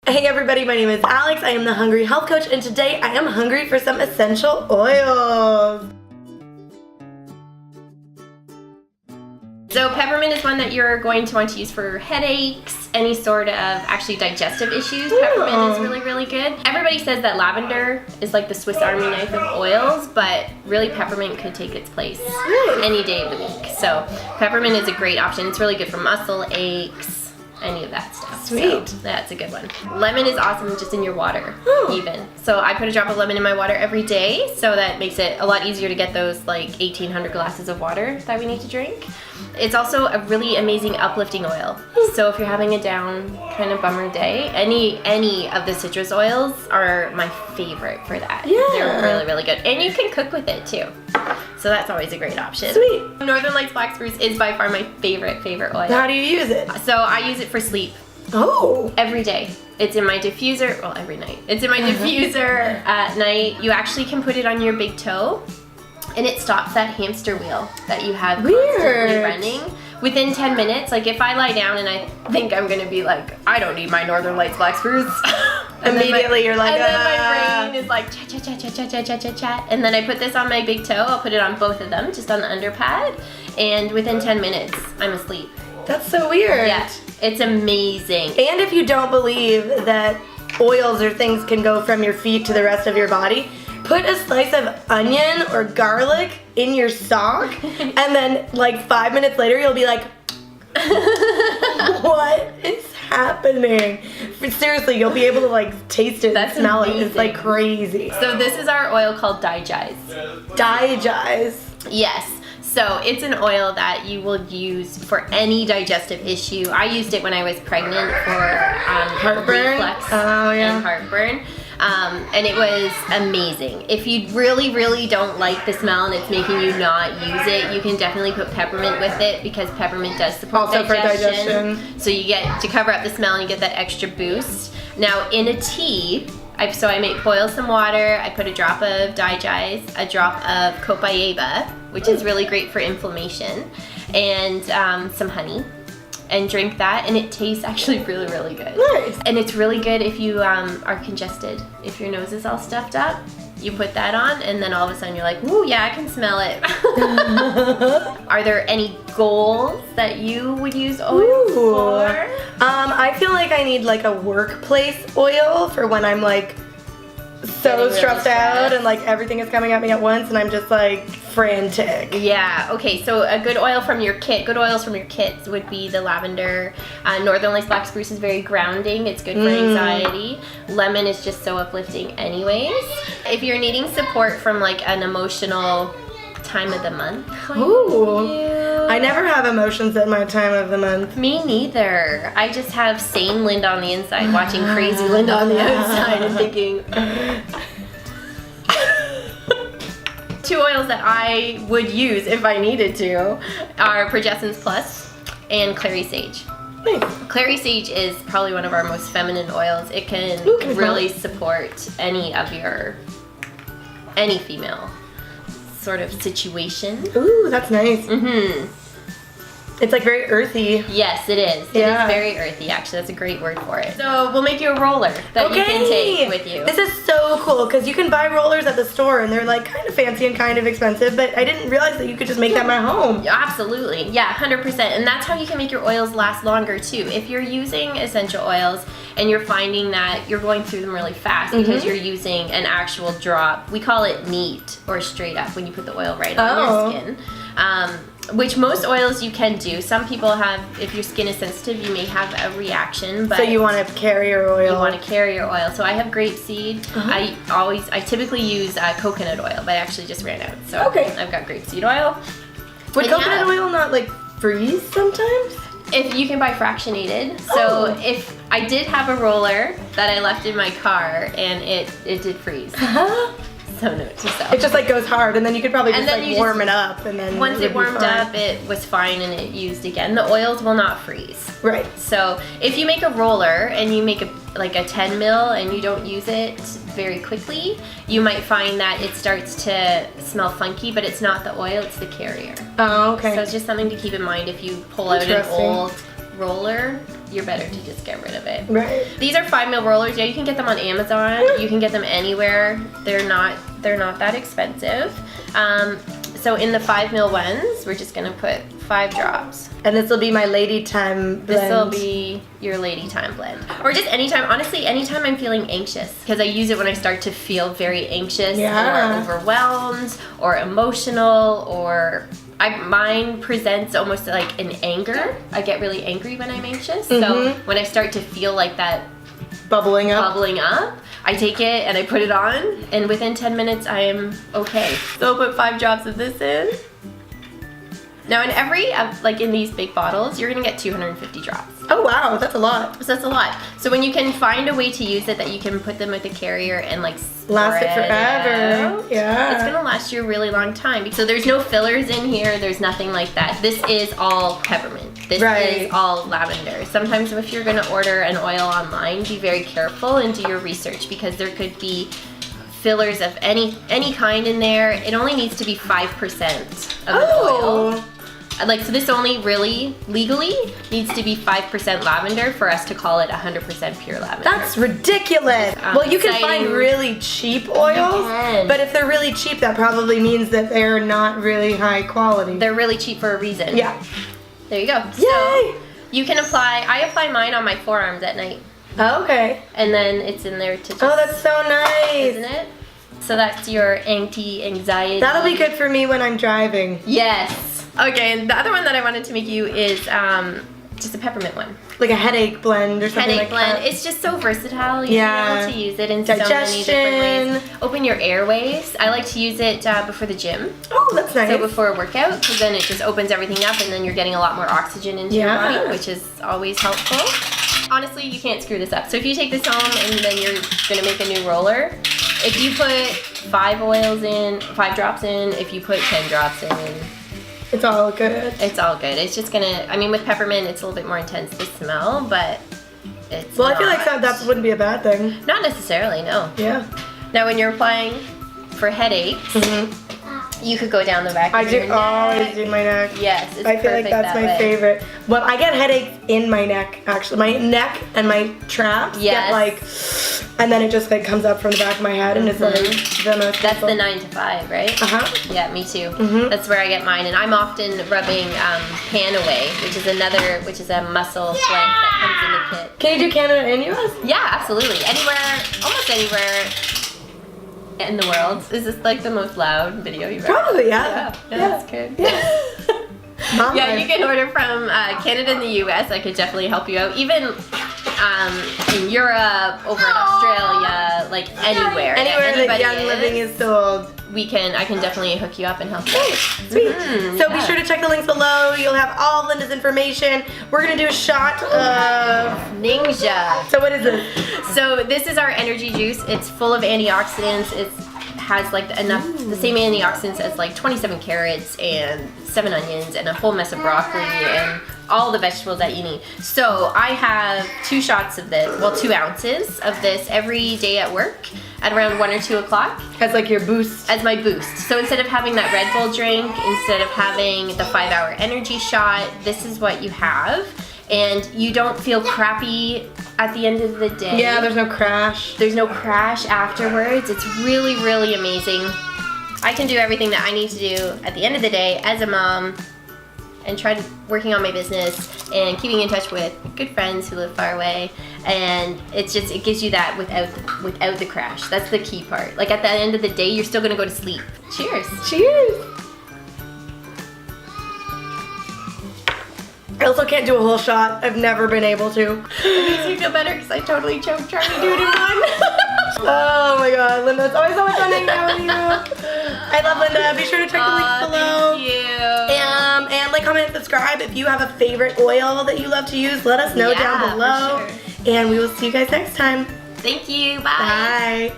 Hey everybody, my name is Alex. I am the Hungry Health Coach, and today I am hungry for some essential oils. So peppermint is one that you're going to want to use for headaches, any sort of actually digestive issues. Peppermint is really, really good. Everybody says that lavender is like the Swiss Army knife of oils, but really peppermint could take its place any day of the week. So peppermint is a great option. It's really good for muscle aches, any of that stuff. Sweet. So that's a good one. Lemon is awesome just in your water, even. So I put a drop of lemon in my water every day, so that makes it a lot easier to get those like 1,800 glasses of water that we need to drink. It's also a really amazing uplifting oil. So if you're having a down kind of bummer day, any of the citrus oils are my favorite for that. Yeah. They're really, really good. And you can cook with it too. So that's always a great option. Sweet. Northern Lights Black Spruce is by far my favorite oil. How do you use it? So I use it for sleep. Oh. Every day. It's in my diffuser, well, every night. It's in my diffuser at night. You actually can put it on your big toe, and it stops that hamster wheel that you have constantly running. Within 10 minutes, like if I lie down and I think I'm gonna be like, I don't need my Northern Lights Black Spruce. Immediately you're like, and then my brain is like, chat, chat, chat, chat, chat, chat, chat, chat, chat. And then I put this on my big toe. I'll put it on both of them, just on the under pad. And within 10 minutes, I'm asleep. That's so weird. Yeah, it's amazing. And if you don't believe that oils or things can go from your feet to the rest of your body, put a slice of onion or garlic in your sock, and then like 5 minutes later you'll be like, what is happening? Seriously, you'll be able to like taste it and smell it. It's like crazy. So this is our oil called Digize. Digize. Yes. So it's an oil that you will use for any digestive issue. I used it when I was pregnant for heartburn. Reflux and heartburn. And it was amazing. If you really, really don't like the smell and it's making you not use it, you can definitely put peppermint with it, because peppermint does support digestion. So you get to cover up the smell and you get that extra boost. Now in a tea, I boil some water, I put a drop of Digize, a drop of copaiba, which is really great for inflammation, and some honey, and drink that, and it tastes actually really, really good. Nice. And it's really good if you are congested. If your nose is all stuffed up, you put that on, and then all of a sudden you're like, ooh, yeah, I can smell it. Are there any goals that you would use oil for? I feel like I need like a workplace oil for when I'm like so stressed out and like everything is coming at me at once and I'm just like frantic. Yeah, okay, so a good oil from your kit, good oils from your kits would be the lavender. Northern Lights Black Spruce is very grounding. It's good for anxiety. Lemon is just so uplifting anyways. If you're needing support from like an emotional time of the month. I never have emotions at my time of the month. Me neither. I just have sane Linda on the inside, watching crazy Linda on the outside and thinking. Two oils that I would use if I needed to are Progessence Plus and Clary Sage. Nice. Clary Sage is probably one of our most feminine oils. It can really support any female sort of situation. Ooh, that's nice. Mm-hmm. It's like very earthy. Yes, it is. It is very earthy, actually. That's a great word for it. So we'll make you a roller that you can take with you. This is so cool, because you can buy rollers at the store and they're like kind of fancy and kind of expensive, but I didn't realize that you could just make them at home. Absolutely. Yeah, 100%. And that's how you can make your oils last longer too. If you're using essential oils and you're finding that you're going through them really fast because you're using an actual drop, we call it neat or straight up when you put the oil right on your skin. Which most oils you can do. Some people have, if your skin is sensitive, you may have a reaction. But so you want to carry your oil. You want to carry your oil. So I have grapeseed. I typically use coconut oil, but I actually just ran out. So I've got grapeseed oil. Would coconut oil not like freeze sometimes? If you can buy fractionated. So if I did have a roller that I left in my car and it did freeze. So note to self. It just like goes hard, and then you could probably just like warm it up, and then once it warmed up, it was fine and it used again. The oils will not freeze. Right. So if you make a roller and you make like a 10 mil and you don't use it very quickly, you might find that it starts to smell funky, but it's not the oil, it's the carrier. Oh, okay. So it's just something to keep in mind if you pull out an old roller, you're better to just get rid of it. Right. These are 5 mil rollers. Yeah, you can get them on Amazon. You can get them anywhere. They're not that expensive. So in the 5 mil ones, we're just gonna put 5 drops. And this will be my lady time blend. This will be your lady time blend. Or just anytime, honestly, anytime I'm feeling anxious. Because I use it when I start to feel very anxious or overwhelmed or emotional or mine presents almost like an anger. I get really angry when I'm anxious. So when I start to feel like that bubbling up, I take it and I put it on, and within 10 minutes I am okay. So I'll put 5 drops of this in. Now in every, like in these big bottles, you're gonna get 250 drops. Oh wow, that's a lot. So that's a lot. So when you can find a way to use it that you can put them with a carrier and like last it forever. Yeah. It's gonna last you a really long time. So there's no fillers in here, there's nothing like that. This is all peppermint. This is all lavender. Sometimes if you're gonna order an oil online, be very careful and do your research because there could be fillers of any kind in there. It only needs to be 5% of the oil. Like, so this only really, legally, needs to be 5% lavender for us to call it 100% pure lavender. That's ridiculous. Well, you can find really cheap oils, but if they're really cheap, that probably means that they're not really high quality. They're really cheap for a reason. Yeah. There you go. Yay! So, you can I apply mine on my forearms at night. Oh, okay. And then it's in there to just... Oh, that's so nice. Isn't it? So that's your anti-anxiety. That'll be good for me when I'm driving. Yes. Okay, and the other one that I wanted to make you is just a peppermint one. Like a headache blend or something like that. It's just so versatile. You're able to use it in so many different ways. Open your airways. I like to use it before the gym. Oh, that's nice. So before a workout, because then it just opens everything up and then you're getting a lot more oxygen into your body, which is always helpful. Honestly, you can't screw this up. So if you take this home and then you're going to make a new roller, if you put 5 drops in, if you put 10 drops in, it's all good. It's all good. It's just gonna, I mean, with peppermint, it's a little bit more intense, the smell, but it's I feel like that wouldn't be a bad thing. Not necessarily, no. Yeah. Now, when you're applying for headaches, you could go down the back of your neck. I always do my neck. Yes, it's I feel like that's my favorite. Well, I get headaches in my neck, actually. My neck and my traps get like, and then it just like comes up from the back of my head and it's like the most That's the 9 to 5, right? Uh-huh. Yeah, me too. That's where I get mine, and I'm often rubbing Pan Away, which is a muscle blend that comes in the kit. Can you do Canada and US? Yeah, absolutely. Anywhere, almost anywhere in the world. Is this like the most loud video you've ever? Probably, yeah. That's good. Yeah, you can order from Canada and the US. I could definitely help you out. Even in Europe, over in Australia, like anywhere. Anywhere that Young Living is sold. I can definitely hook you up and help you. Sweet. So be sure to check the links below. You'll have all of Linda's information. We're gonna do a shot of Ninja. So what is this? So this is our energy juice. It's full of antioxidants. It has like the same antioxidants as like 27 carrots and 7 onions and a whole mess of broccoli and all the vegetables that you need. So I have 2 shots of this, 2 ounces of this every day at work at around 1 or 2 o'clock. As like your boost? As my boost. So instead of having that Red Bull drink, instead of having the 5-hour energy shot, this is what you have. And you don't feel crappy at the end of the day. Yeah, there's no crash. There's no crash afterwards. It's really, really amazing. I can do everything that I need to do at the end of the day as a mom and try working on my business and keeping in touch with good friends who live far away. And it gives you that without the crash. That's the key part. Like at the end of the day, you're still gonna go to sleep. Cheers. Cheers. I also can't do a whole shot. I've never been able to. It makes me feel better because I totally choked trying to do it in one. Oh my god, Linda, it's always so much fun hanging out with you. I love Linda. Be sure to check the links below. Thank you. And like, comment, and subscribe. If you have a favorite oil that you love to use, let us know down below. For sure. And we will see you guys next time. Thank you. Bye. Bye.